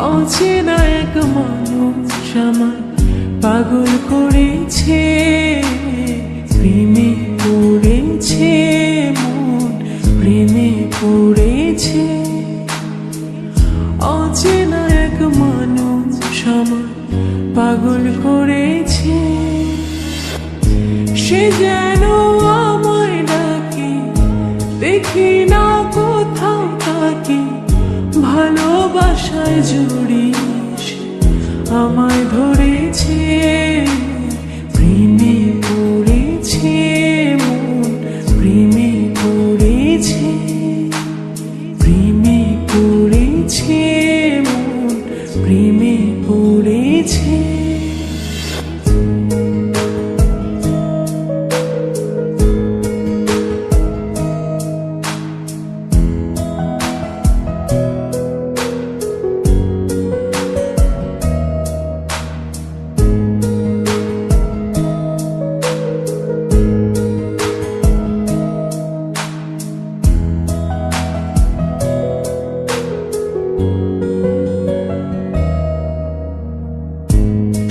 অচেনা এক মানুষ আমায় পাগল করেছে, প্রেমে পড়েছে মন, প্রেমে পড়েছে। অচেনা এক মানুষ আমায় পাগল করেছে, সে যেন আমায় ডাকে, দেখি না কোথাও তাকে। ভালোবাসায় জড়িয়ে আমায় ধরেছে, প্রেমে পড়েছে মন, প্রেমে পড়েছে, প্রেমে পড়েছে মন, প্রেমে পড়েছে।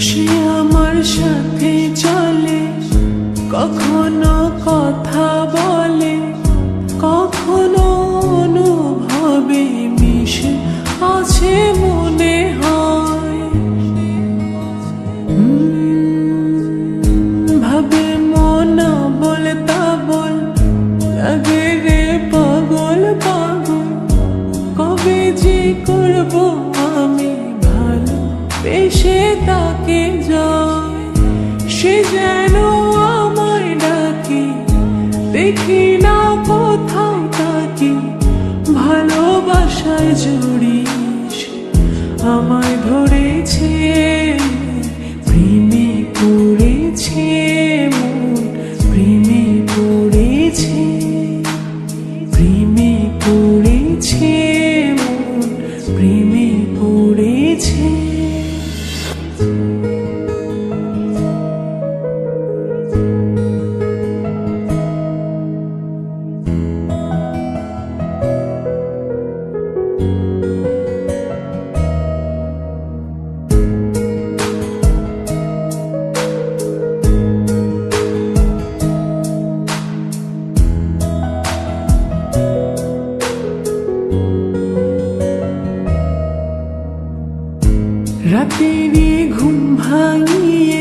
সে আমার সাথে চলে, কখনো কথা বলে, কখনো অনুভবে মিশে আছে মনে হয়। ভাবে মনা বলে তা বল, লাগে রে পাগল পাগল। কবে যে করবো আমি ভালো বেশে তাকে যায়, সে যেন আমায় ডাকে, দেখি না কোথাও তাকে। ভালোবাসায় জড়িয়ে আমায় ধরেছে, প্রেমে পড়েছে মন, প্রেমে পড়েছে, প্রেমে পড়েছে মন, প্রেমে পড়েছে। রাতেরই ঘুম ভাঙিয়ে